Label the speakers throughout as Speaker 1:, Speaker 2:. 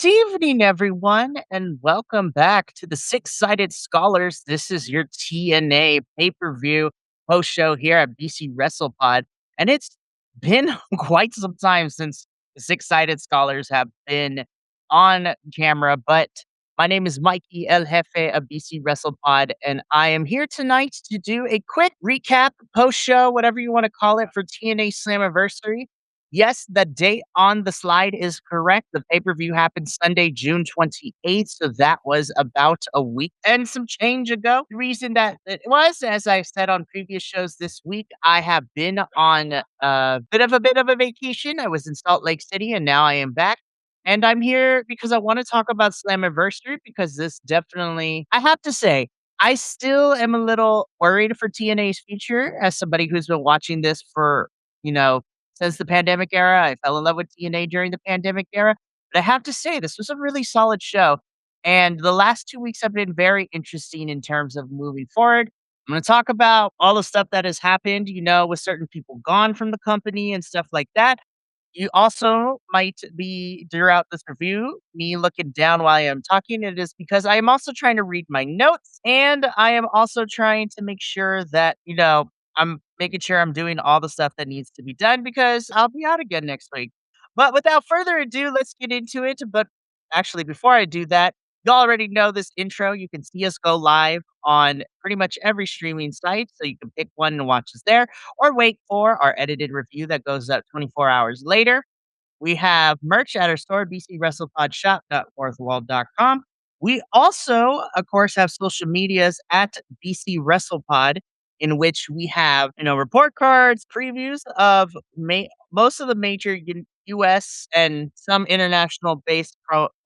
Speaker 1: Good evening, everyone, and welcome back to the Six Sided Scholars. This is your TNA pay per view post show here at BC Wrestle Pod. And it's been quite some time since the Six Sided Scholars have been on camera. But my name is Mikey El Jefe of BC Wrestle Pod, and I am here tonight to do a quick recap, post show, whatever you want to call it, for TNA Slammiversary. Yes, the date on the slide is correct. The pay-per-view happened Sunday, June 28th, so that was about a week and some change ago. The reason that it was, as I've said on previous shows this week, I have been on a bit of a vacation. I was in Salt Lake City, and now I am back. And I'm here because I want to talk about Slammiversary because this definitely, I have to say, I still am a little worried for TNA's future as somebody who's been watching this for, you know, since the pandemic era. I fell in love with TNA during the pandemic era. But I have to say, this was a really solid show. And the last 2 weeks have been very interesting in terms of moving forward. I'm going to talk about all the stuff that has happened, with certain people gone from the company and stuff like that. You also might be throughout this review, me looking down while I am talking. It is because I am also trying to read my notes and I am also trying to make sure that, I'm making sure I'm doing all the stuff that needs to be done because I'll be out again next week. But without further ado, let's get into it. But actually, before I do that, you already know this intro. You can see us go live on pretty much every streaming site. So you can pick one and watch us there or wait for our edited review that goes up 24 hours later. We have merch at our store, bcwrestlepodshop.fourthwall.com. We also, of course, have social medias at BC WrestlePod, in which we have, report cards, previews of most of the major US and some international based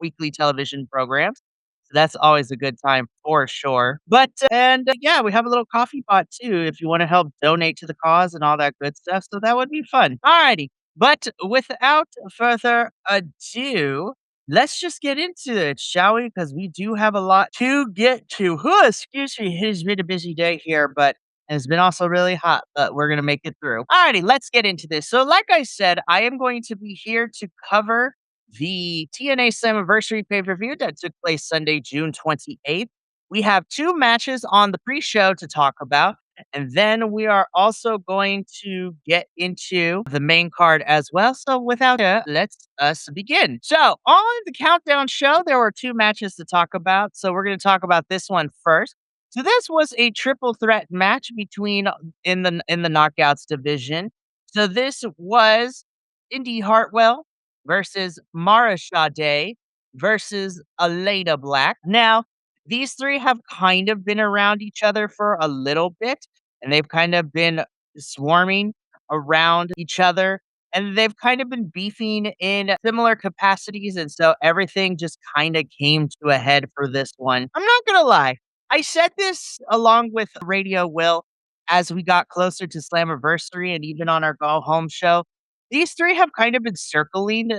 Speaker 1: weekly television programs. So that's always a good time for sure. Yeah, we have a little coffee pot too if you want to help donate to the cause and all that good stuff. So that would be fun. Alrighty. But without further ado, let's just get into it, shall we? Because we do have a lot to get to. Excuse me, it's been a busy day here, but it's been also really hot, but we're going to make it through. Alrighty, let's get into this. So, like I said, I am going to be here to cover the TNA Slammiversary pay per view that took place Sunday, June 28th. We have two matches on the pre show to talk about. And then we are also going to get into the main card as well. So without let's us begin. So on the countdown show, there were two matches to talk about. So we're going to talk about this one first. So this was a triple threat match between in the knockouts division. So this was Indy Hartwell versus Mara Sade versus Elena Black. Now, these three have kind of been around each other for a little bit, and they've kind of been swarming around each other, and they've kind of been beefing in similar capacities. And so everything just kind of came to a head for this one. I'm not going to lie. I said this along with Radio Will as we got closer to Slammiversary and even on our Go Home show. These three have kind of been circling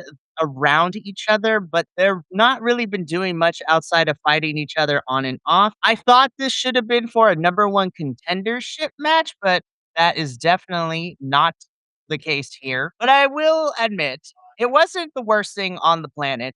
Speaker 1: around each other, but they're not really been doing much outside of fighting each other on and off. I thought this should have been for a number one contendership match, but that is definitely not the case here. But I will admit, it wasn't the worst thing on the planet.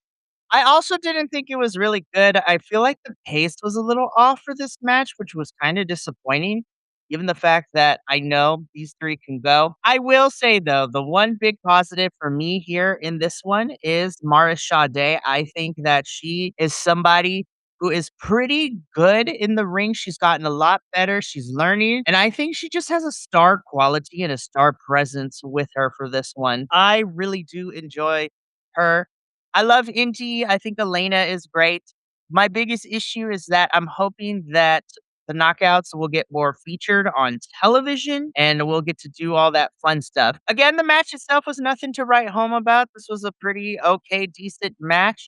Speaker 1: I also didn't think it was really good. I feel like the pace was a little off for this match, which was kind of disappointing, given the fact that I know these three can go. I will say, though, the one big positive for me here in this one is Mara Sade. I think that she is somebody who is pretty good in the ring. She's gotten a lot better. She's learning. And I think she just has a star quality and a star presence with her for this one. I really do enjoy her. I love Indy. I think Elena is great. My biggest issue is that I'm hoping that the knockouts will get more featured on television and we'll get to do all that fun stuff. Again, the match itself was nothing to write home about. This was a pretty okay, decent match.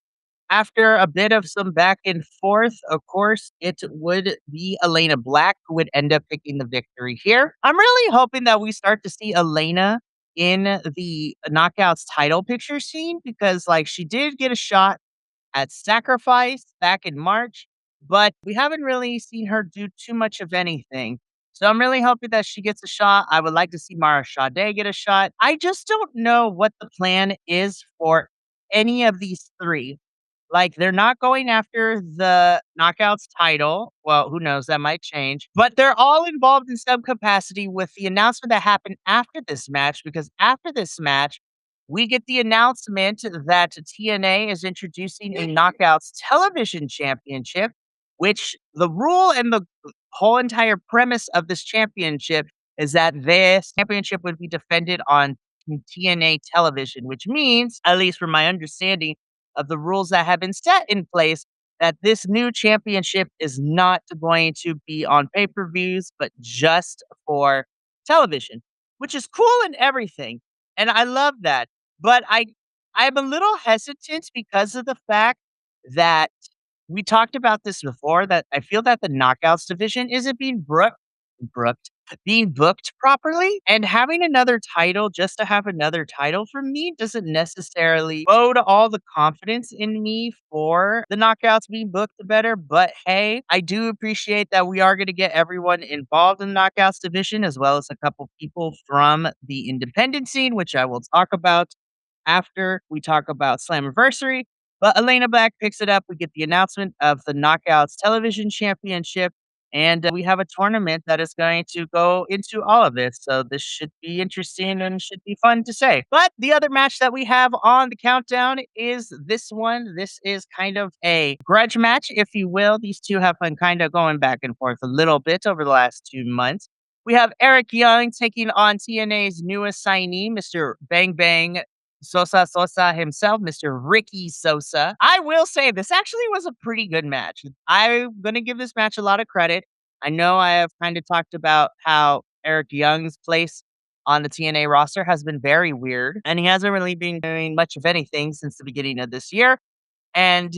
Speaker 1: After a bit of some back and forth, of course, it would be Elena Black who would end up picking the victory here. I'm really hoping that we start to see Elena in the knockouts title picture scene because like she did get a shot at Sacrifice back in March, but we haven't really seen her do too much of anything. So I'm really hoping that she gets a shot. I would like to see Mara Sade get a shot. I just don't know what the plan is for any of these three. Like, they're not going after the Knockouts title. Well, who knows? That might change. But they're all involved in some capacity with the announcement that happened after this match, because after this match, we get the announcement that TNA is introducing a Knockouts television championship, which the rule and the whole entire premise of this championship is that this championship would be defended on TNA television, which means, at least from my understanding of the rules that have been set in place, that this new championship is not going to be on pay-per-views, but just for television, which is cool and everything. And I love that. But I'm a little hesitant because of the fact that we talked about this before, that I feel that the Knockouts division isn't brooked being booked properly, and having another title just to have another title for me doesn't necessarily bode all the confidence in me for the Knockouts being booked better. But hey, I do appreciate that we are going to get everyone involved in the Knockouts division, as well as a couple people from the independent scene, which I will talk about after we talk about Slammiversary. But Elena Black picks it up. We get the announcement of the Knockouts Television Championship, and we have a tournament that is going to go into all of this. So this should be interesting and should be fun to say. But the other match that we have on the countdown is this one. This is kind of a grudge match, if you will. These two have been kind of going back and forth a little bit over the last 2 months. We have Eric Young taking on TNA's newest signee, Mr. Bang Bang Sosa himself, Mr. Ricky Sosa. I will say this actually was a pretty good match. I'm going to give this match a lot of credit. I know I have kind of talked about how Eric Young's place on the TNA roster has been very weird, and he hasn't really been doing much of anything since the beginning of this year. And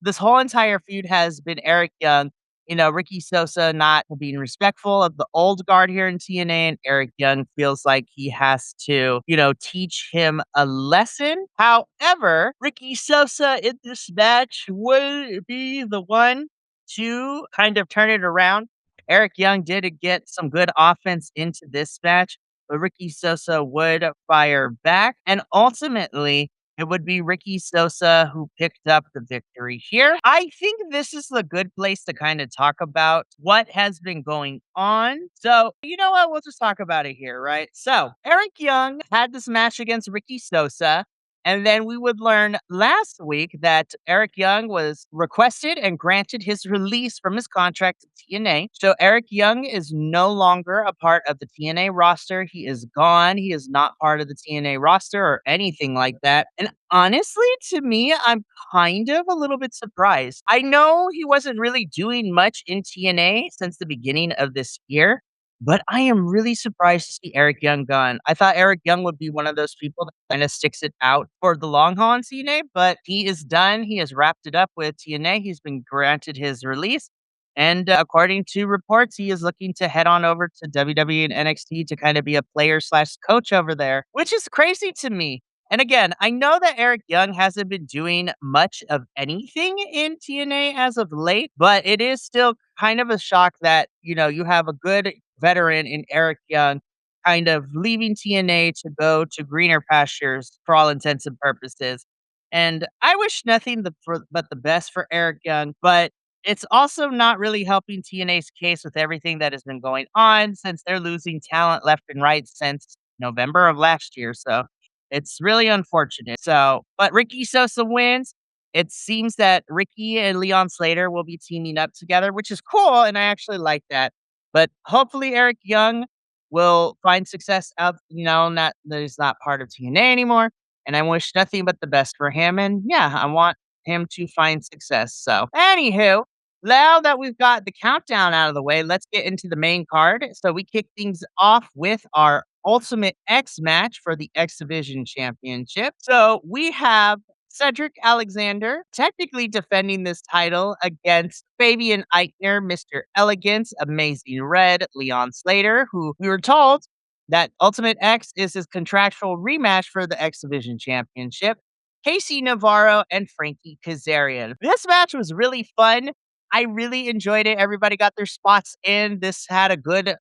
Speaker 1: this whole entire feud has been Eric Young, Ricky Sosa not being respectful of the old guard here in TNA, and Eric Young feels like he has to, teach him a lesson. However, Ricky Sosa in this match would be the one to kind of turn it around. Eric Young did get some good offense into this match, but Ricky Sosa would fire back. And ultimately, it would be Ricky Sosa who picked up the victory here. I think this is a good place to kind of talk about what has been going on. So, you know what? We'll just talk about it here, right? So, Eric Young had this match against Ricky Sosa. And then we would learn last week that Eric Young was requested and granted his release from his contract at TNA. So Eric Young is no longer a part of the TNA roster. He is gone. He is not part of the TNA roster or anything like that. And honestly, to me, I'm kind of a little bit surprised. I know he wasn't really doing much in TNA since the beginning of this year, but I am really surprised to see Eric Young gone. I thought Eric Young would be one of those people that kind of sticks it out for the long haul in TNA, but he is done. He has wrapped it up with TNA. He's been granted his release. And according to reports, he is looking to head on over to WWE and NXT to kind of be a player slash coach over there, which is crazy to me. And again, I know that Eric Young hasn't been doing much of anything in TNA as of late, but it is still kind of a shock that, you have a good veteran in Eric Young kind of leaving TNA to go to greener pastures for all intents and purposes. And I wish nothing but the best for Eric Young, but it's also not really helping TNA's case with everything that has been going on, since they're losing talent left and right since November of last year. So it's really unfortunate. So, but Ricky Sosa wins. It seems that Ricky and Leon Slater will be teaming up together, which is cool, and I actually like that. But hopefully Eric Young will find success out, not that he's not part of TNA anymore. And I wish nothing but the best for him. And yeah, I want him to find success. So, anywho, now that we've got the countdown out of the way, let's get into the main card. So we kick things off with our Ultimate X match for the X Division Championship. So we have Cedric Alexander technically defending this title against Fabian Eichner, Mr. Elegance, Amazing Red, Leon Slater, who we were told that Ultimate X is his contractual rematch for the X Division Championship. Casey Navarro and Frankie Kazarian. This match was really fun. I really enjoyed it. Everybody got their spots in. This had a good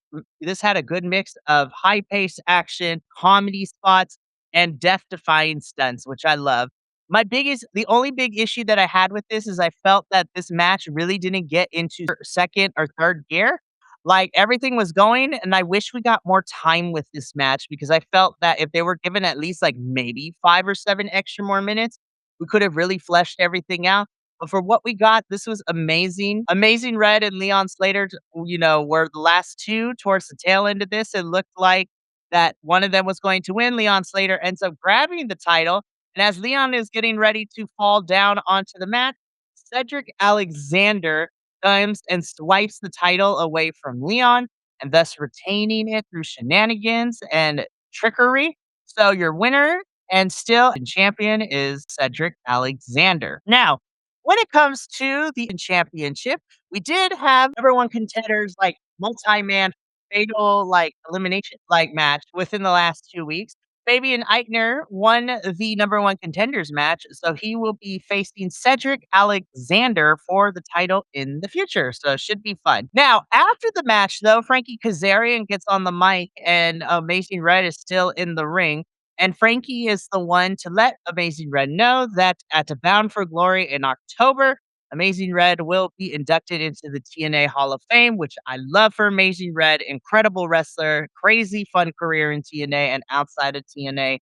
Speaker 1: mix of high-paced action, comedy spots, and death-defying stunts, which I love. The only big issue that I had with this is I felt that this match really didn't get into 2nd or 3rd gear. Like, everything was going, and I wish we got more time with this match because I felt that if they were given at least, like, maybe 5 or 7 extra more minutes, we could have really fleshed everything out. But for what we got, this was amazing. Amazing Red and Leon Slater, were the last 2 towards the tail end of this. It looked like that one of them was going to win. Leon Slater ends up grabbing the title, and as Leon is getting ready to fall down onto the mat, Cedric Alexander comes and swipes the title away from Leon and thus retaining it through shenanigans and trickery. So your winner and still champion is Cedric Alexander. Now, when it comes to the championship, we did have number one contenders like multi-man fatal like elimination like match within the last 2 weeks. Fabian Eichner won the number one contenders match, so he will be facing Cedric Alexander for the title in the future. So it should be fun. Now, after the match, though, Frankie Kazarian gets on the mic and Amazing Red is still in the ring. And Frankie is the one to let Amazing Red know that at a Bound for Glory in October, Amazing Red will be inducted into the TNA Hall of Fame, which I love for Amazing Red. Incredible wrestler, crazy fun career in TNA and outside of TNA.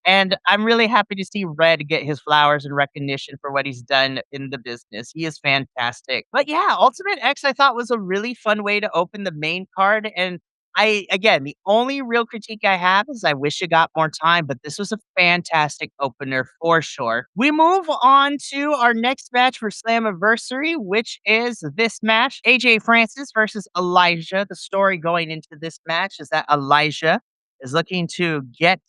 Speaker 1: And I'm really happy to see Red get his flowers and recognition for what he's done in the business. He is fantastic. But yeah, Ultimate X I thought was a really fun way to open the main card. And again, the only real critique I have is I wish it got more time, but this was a fantastic opener for sure. We move on to our next match for Slammiversary, which is this match, AJ Francis versus Elijah. The story going into this match is that Elijah is looking to get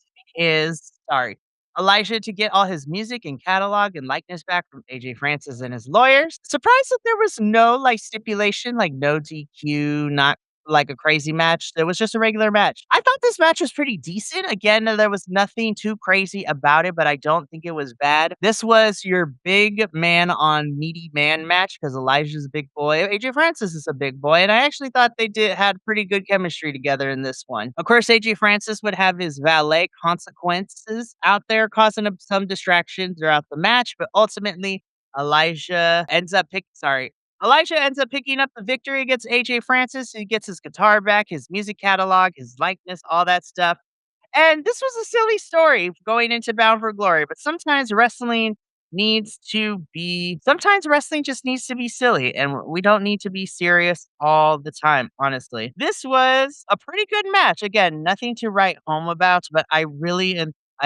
Speaker 1: Elijah to get all his music and catalog and likeness back from AJ Francis and his lawyers. Surprised that there was no like stipulation, like no DQ, not like a crazy match. There was just a regular match. I thought this match was pretty decent. Again, there was nothing too crazy about it, but I don't think it was bad. This was your big man on meaty man match because Elijah's a big boy. AJ Francis is a big boy, and I actually thought they had pretty good chemistry together in this one. Of course, AJ Francis would have his valet consequences out there causing him some distraction throughout the match, but ultimately Elijah ends up picking up the victory against AJ Francis. He gets his guitar back, his music catalog, his likeness, all that stuff. And this was a silly story going into Bound for Glory, but sometimes wrestling just needs to be silly, and we don't need to be serious all the time, honestly. This was a pretty good match. Again, nothing to write home about, but I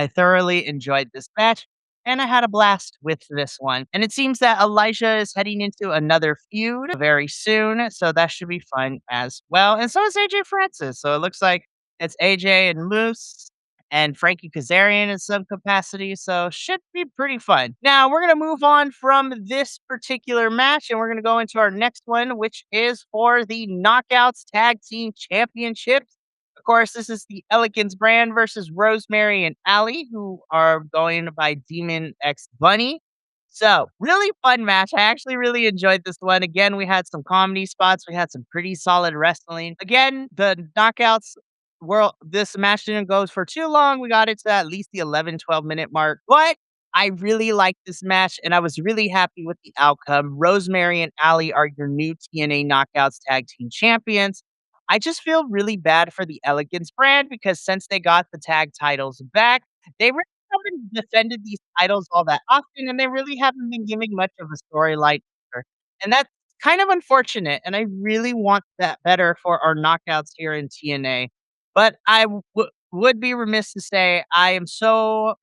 Speaker 1: thoroughly enjoyed this match. And I had a blast with this one. And it seems that Elijah is heading into another feud very soon. So that should be fun as well. And so is AJ Francis. So it looks like it's AJ and Moose and Frankie Kazarian in some capacity. So should be pretty fun. Now we're going to move on from this particular match and we're going to go into our next one, which is for the Knockouts Tag Team Championships. Of course, this is the Elegance brand versus Rosemary and Allie, who are going by Demon X Bunny. So, really fun match. I actually really enjoyed this one. Again, we had some comedy spots. We had some pretty solid wrestling. Again, the knockouts this match didn't go for too long. We got it to at least the 11, 12-minute mark. But I really liked this match and I was really happy with the outcome. Rosemary and Allie are your new TNA Knockouts Tag Team Champions. I just feel really bad for the Elegance brand because since they got the tag titles back, they really haven't defended these titles all that often, and they really haven't been giving much of a storyline either. And that's kind of unfortunate, and I really want that better for our knockouts here in TNA. But would be remiss to say I am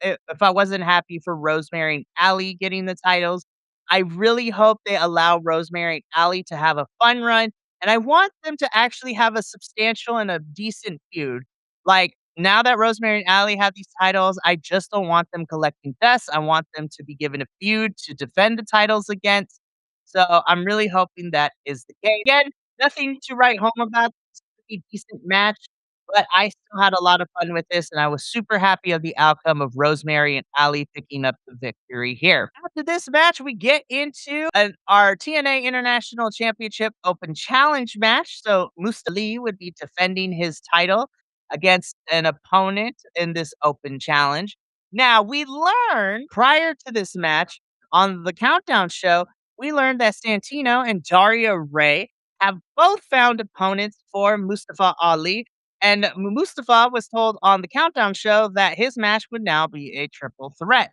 Speaker 1: if I wasn't happy for Rosemary and Allie getting the titles. I really hope they allow Rosemary and Allie to have a fun run and I want them to actually have a substantial and a decent feud. Like, now that Rosemary and Allie have these titles, I just don't want them collecting dust. I want them to be given a feud to defend the titles against. So I'm really hoping that is the case. Again, nothing to write home about. It's a pretty decent match, but I still had a lot of fun with this, and I was super happy of the outcome of Rosemary and Ali picking up the victory here. After this match, we get into our TNA International Championship Open Challenge match. So Mustafa Ali would be defending his title against an opponent in this open challenge. Now, we learned prior to this match on the Countdown show, we learned that Santino and Daria Ray have both found opponents for Mustafa Ali. And Mustafa was told on the Countdown show that his match would now be a triple threat.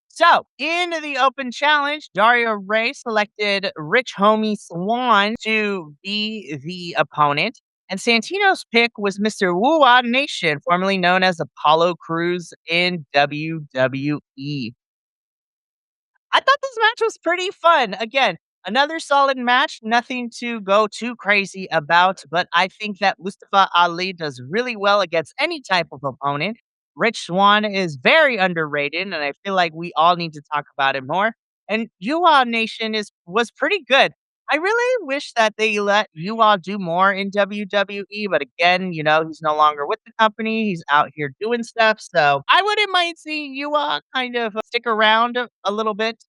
Speaker 1: So, in the open challenge, Daria Ray selected Rich Homie Swan to be the opponent. And Santino's pick was Mr. Woo-Wah Nation, formerly known as Apollo Crews in WWE. I thought this match was pretty fun. Again, another solid match, nothing to go too crazy about, but I think that Mustafa Ali does really well against any type of opponent. Rich Swan is very underrated, and I feel like we all need to talk about it more. And Yuwa Nation was pretty good. I really wish that they let Yuwa do more in WWE, but again, he's no longer with the company. He's out here doing stuff. So I wouldn't mind seeing Yuwa kind of stick around a little bit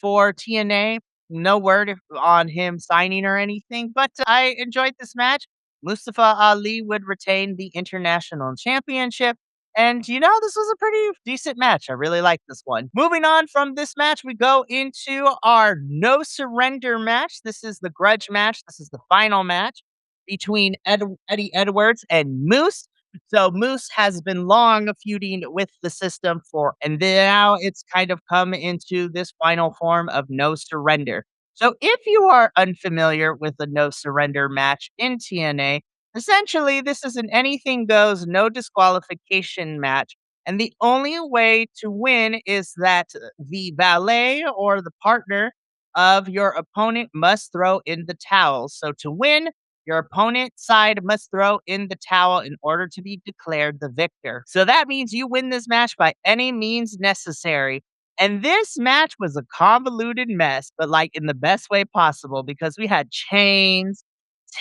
Speaker 1: for TNA. No word on him signing or anything, but I enjoyed this match. Mustafa Ali would retain the international championship. And this was a pretty decent match. I really like this one. Moving on from this match, we go into our no surrender match. This is the grudge match. This is the final match between Eddie Edwards and Moose. So Moose has been long feuding with the system and now it's kind of come into this final form of no surrender. So if you are unfamiliar with the no surrender match in TNA, essentially this is an anything goes, no disqualification match. And the only way to win is that the valet or the partner of your opponent must throw in the towel. So to win, your opponent's side must throw in the towel in order to be declared the victor. So that means you win this match by any means necessary. And this match was a convoluted mess, but like in the best way possible because we had chains,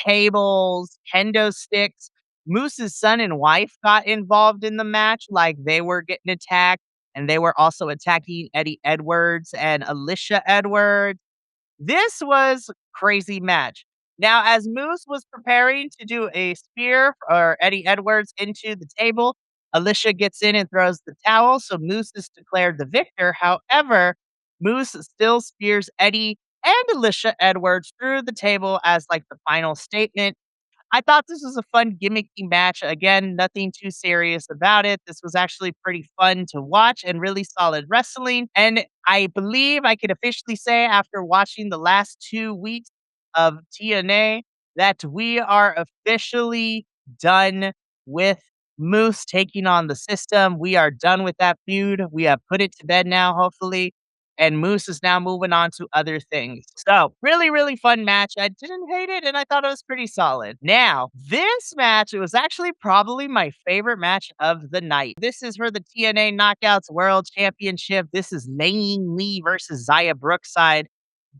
Speaker 1: tables, kendo sticks. Moose's son and wife got involved in the match, like they were getting attacked, and they were also attacking Eddie Edwards and Alicia Edwards. This was crazy match. Now, as Moose was preparing to do a spear or Eddie Edwards into the table, Alicia gets in and throws the towel, so Moose is declared the victor. However, Moose still spears Eddie and Alicia Edwards through the table as like the final statement. I thought this was a fun gimmicky match. Again, nothing too serious about it. This was actually pretty fun to watch and really solid wrestling. And I believe I could officially say after watching the last 2 weeks of TNA that we are officially done with Moose taking on the system. We are done with that feud. We have put it to bed now, hopefully, and Moose is now moving on to other things. So, really, really fun match. I didn't hate it, and I thought it was pretty solid. Now, this match, it was actually probably my favorite match of the night. This is for the TNA Knockouts World Championship. This is Laying Lee versus Zaya Brookside.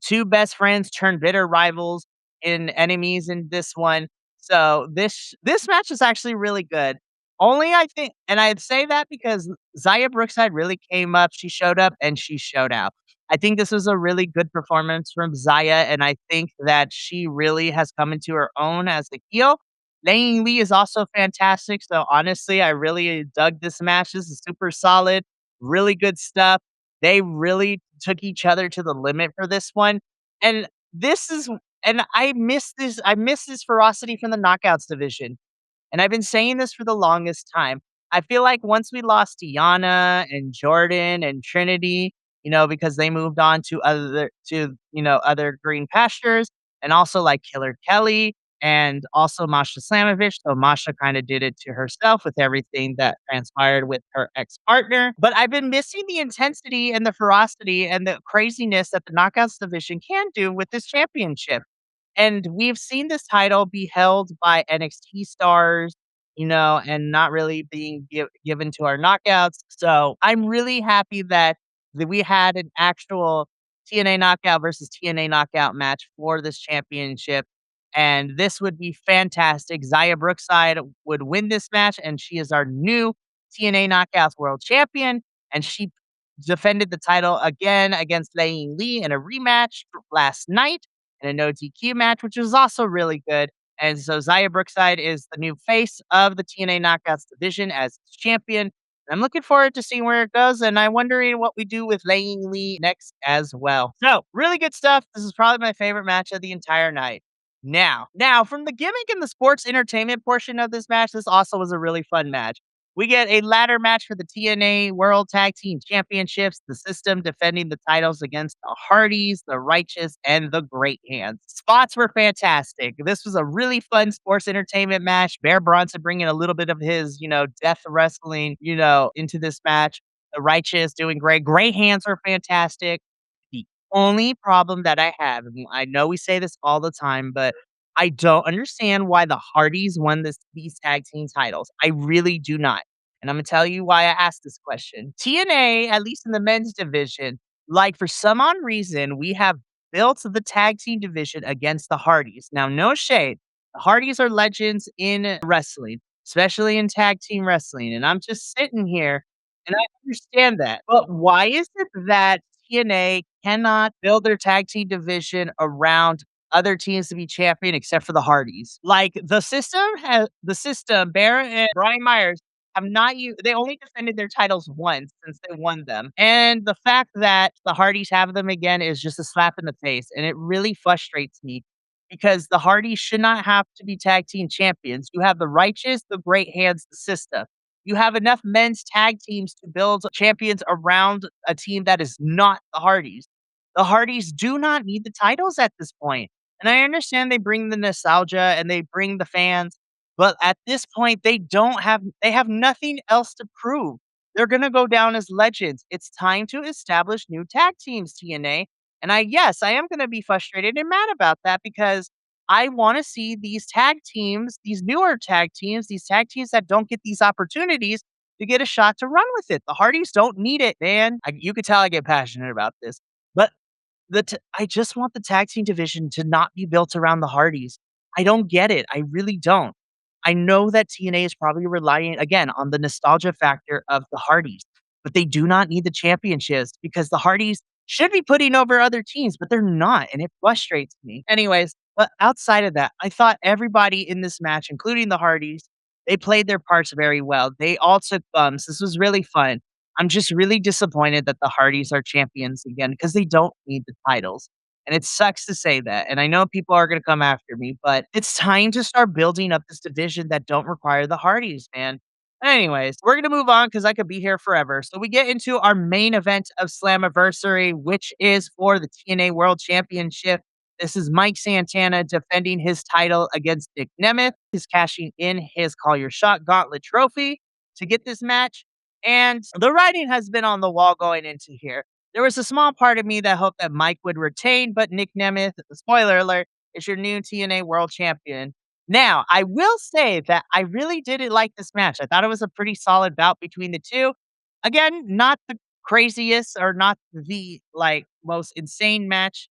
Speaker 1: Two best friends turned bitter rivals in enemies in this one. So this match is actually really good. Only I think, and I'd say that because Zaya Brookside really came up. She showed up and she showed out. I think this was a really good performance from Zaya, and I think that she really has come into her own as a heel. Laying Lee is also fantastic. So honestly, I really dug this match. This is super solid, really good stuff. They really took each other to the limit for this one. And this is and I miss this ferocity from the knockouts division. And I've been saying this for the longest time. I feel like once we lost Tiana and Jordan and Trinity, because they moved on to other green pastures, and also like Killer Kelly and also Masha Slamovich. So Masha kind of did it to herself with everything that transpired with her ex-partner. But I've been missing the intensity and the ferocity and the craziness that the knockouts division can do with this championship. And we've seen this title be held by NXT stars, and not really being given to our knockouts. So I'm really happy that we had an actual TNA knockout versus TNA knockout match for this championship. And this would be fantastic. Zaya Brookside would win this match, and she is our new TNA Knockouts World Champion. And she defended the title again against Laying Lee in a rematch last night in a no DQ match, which was also really good. And so Zaya Brookside is the new face of the TNA Knockouts division as champion. I'm looking forward to seeing where it goes, and I'm wondering what we do with Laying Lee next as well. So, really good stuff. This is probably my favorite match of the entire night. Now, from the gimmick and the sports entertainment portion of this match, this also was a really fun match. We get a ladder match for the TNA World Tag Team Championships, the system defending the titles against the Hardys, the Righteous, and the Great Hands. Spots were fantastic. This was a really fun sports entertainment match. Bear Bronson bringing a little bit of his, death wrestling, into this match. The Righteous doing great. Great Hands were fantastic. The only problem that I have, and I know we say this all the time, but I don't understand why the Hardys won these tag team titles. I really do not. And I'm gonna tell you why I asked this question. TNA, at least in the men's division, like for some odd reason, we have built the tag team division against the Hardys. Now, no shade. The Hardys are legends in wrestling, especially in tag team wrestling. And I'm just sitting here and I understand that. But why is it that TNA cannot build their tag team division around other teams to be champion except for the Hardys? Like the system, Bear and Brian Myers have not they only defended their titles once since they won them. And the fact that the Hardys have them again is just a slap in the face. And it really frustrates me because the Hardys should not have to be tag team champions. You have the Righteous, the Great Hands, the system. You have enough men's tag teams to build champions around a team that is not the Hardys. The Hardys do not need the titles at this point. And I understand they bring the nostalgia and they bring the fans, but at this point they have nothing else to prove. They're going to go down as legends. It's time to establish new tag teams, TNA. And I am going to be frustrated and mad about that because I want to see these tag teams, these newer tag teams, these tag teams that don't get these opportunities to get a shot to run with it. The Hardys don't need it, man. You could tell I get passionate about this. But I just want the tag team division to not be built around the Hardys. I don't get it. I really don't. I know that TNA is probably relying again on the nostalgia factor of the Hardys, but they do not need the championships because the Hardys should be putting over other teams, but they're not, and it frustrates me. Anyways, but outside of that, I thought everybody in this match, including the Hardys, they played their parts very well. They all took bumps. This was really fun. I'm just really disappointed that the Hardys are champions again because they don't need the titles. And it sucks to say that. And I know people are going to come after me, but it's time to start building up this division that don't require the Hardys, man. Anyways, we're going to move on because I could be here forever. So we get into our main event of Slammiversary, which is for the TNA World Championship. This is Mike Santana defending his title against Nick Nemeth. He's cashing in his Call Your Shot Gauntlet trophy to get this match. And the writing has been on the wall going into here. There was a small part of me that hoped that Mike would retain, but Nick Nemeth, spoiler alert, is your new TNA World Champion. Now, I will say that I really did like this match. I thought it was a pretty solid bout between the two. Again, not the craziest or not the most insane match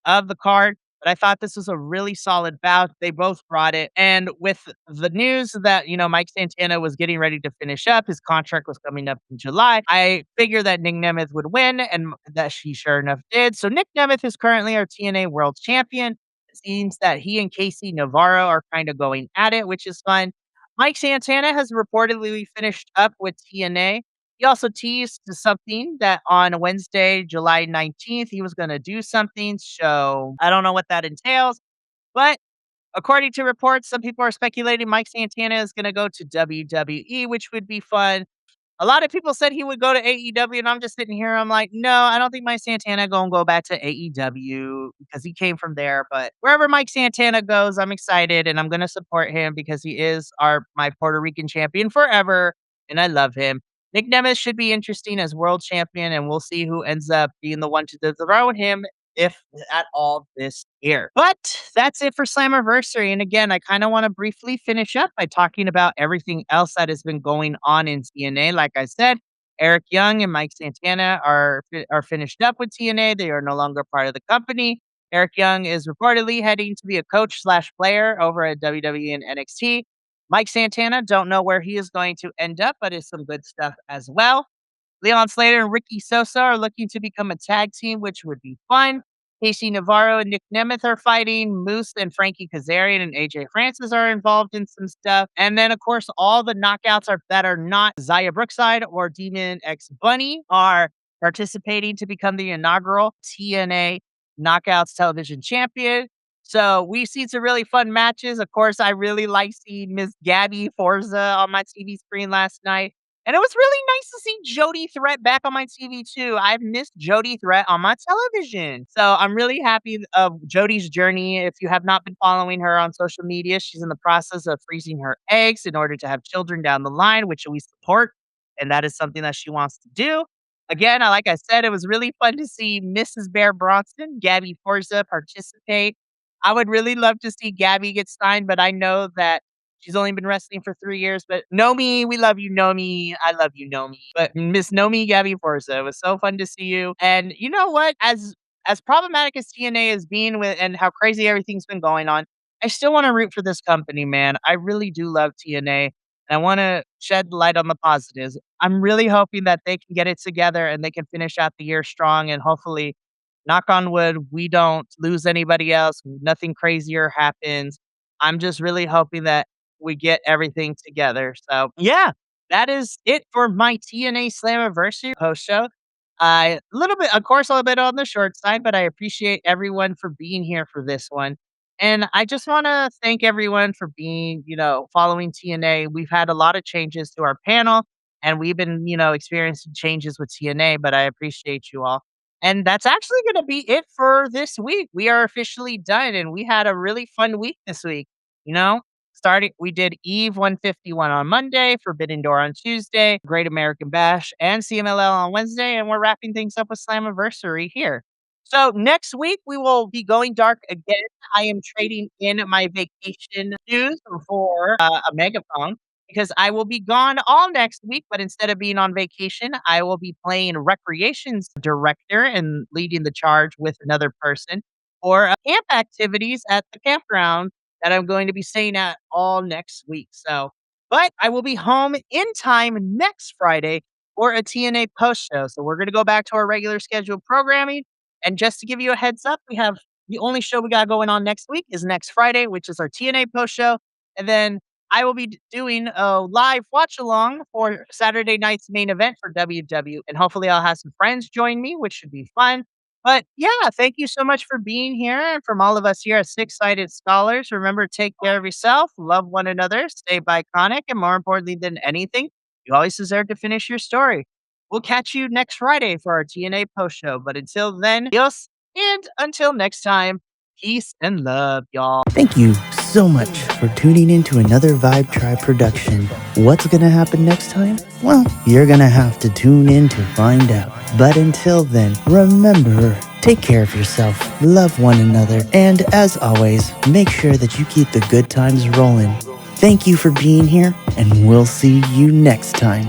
Speaker 1: of the card, but I thought this was a really solid bout. They both brought it. And with the news that, Mike Santana was getting ready to finish up, his contract was coming up in July, I figured that Nick Nemeth would win, and that she sure enough did. So Nick Nemeth is currently our TNA World Champion. It seems that he and Casey Navarro are kind of going at it, which is fun. Mike Santana has reportedly finished up with TNA. He also teased to something that on Wednesday, July 19th, he was going to do something. So I don't know what that entails. But according to reports, some people are speculating Mike Santana is going to go to WWE, which would be fun. A lot of people said he would go to AEW, and I'm just sitting here. I'm like, no, I don't think Mike Santana gonna go back to AEW because he came from there. But wherever Mike Santana goes, I'm excited, and I'm gonna support him because he is my Puerto Rican champion forever, and I love him. Nick Nemeth should be interesting as world champion, and we'll see who ends up being the one to dethrone him if at all this year. But that's it for Slammiversary. And again, I kind of want to briefly finish up by talking about everything else that has been going on in TNA. Like I said, Eric Young and Mike Santana are finished up with TNA. They are no longer part of the company. Eric Young is reportedly heading to be a coach slash player over at WWE and NXT. Mike Santana, don't know where he is going to end up, but it's some good stuff as well. Leon Slater and Ricky Sosa are looking to become a tag team, which would be fun. Casey Navarro and Nick Nemeth are fighting. Moose and Frankie Kazarian and AJ Francis are involved in some stuff. And then, of course, all the knockouts that are not Zaya Brookside or Demon X Bunny are participating to become the inaugural TNA Knockouts Television Champion. So we've seen some really fun matches. Of course, I really like seeing Miss Gabby Forza on my TV screen last night. And it was really nice to see Jody Threat back on my TV too. I've missed Jody Threat on my television. So I'm really happy of Jody's journey. If you have not been following her on social media, she's in the process of freezing her eggs in order to have children down the line, which we support. And that is something that she wants to do. Again, like I said, it was really fun to see Mrs. Bear Bronson, Gabby Forza, participate. I would really love to see Gabby get signed, but I know that she's only been wrestling for 3 years. But Nomi, we love you, Nomi. I love you, Nomi. But Miss Nomi Gabby Forza, it was so fun to see you. And you know what? As problematic as TNA is being with and how crazy everything's been going on, I still want to root for this company, man. I really do love TNA. And I want to shed light on the positives. I'm really hoping that they can get it together and they can finish out the year strong and hopefully, knock on wood, we don't lose anybody else. Nothing crazier happens. I'm just really hoping that we get everything together. So, yeah, that is it for my TNA Slammiversary post show. A little bit, of course, a little bit on the short side, but I appreciate everyone for being here for this one. And I just want to thank everyone for being, following TNA. We've had a lot of changes to our panel and we've been, experiencing changes with TNA, but I appreciate you all. And that's actually going to be it for this week. We are officially done and we had a really fun week this week. You know, we did Eve 151 on Monday, Forbidden Door on Tuesday, Great American Bash, and CMLL on Wednesday. And we're wrapping things up with Slammiversary here. So next week we will be going dark again. I am trading in my vacation dues for a megaphone because I will be gone all next week. But instead of being on vacation, I will be playing recreations director and leading the charge with another person for camp activities at the campground that I'm going to be staying at all next week. So, but I will be home in time next Friday for a TNA post show. So we're going to go back to our regular scheduled programming. And just to give you a heads up, we have the only show we got going on next week is next Friday, which is our TNA post show. And then I will be doing a live watch along for Saturday night's main event for WW. And hopefully I'll have some friends join me, which should be fun. But yeah, thank you so much for being here. And from all of us here at Six Sided Scholars, remember, take care of yourself, love one another, stay iconic, and more importantly than anything, you always deserve to finish your story. We'll catch you next Friday for our TNA post show. But until then, adios. And until next time, peace and love, y'all.
Speaker 2: Thank you so much for tuning in to another Vibe Tribe production. What's gonna happen next time? Well, you're gonna have to tune in to find out. But until then, remember, take care of yourself, love one another, and as always, make sure that you keep the good times rolling. Thank you for being here, and we'll see you next time.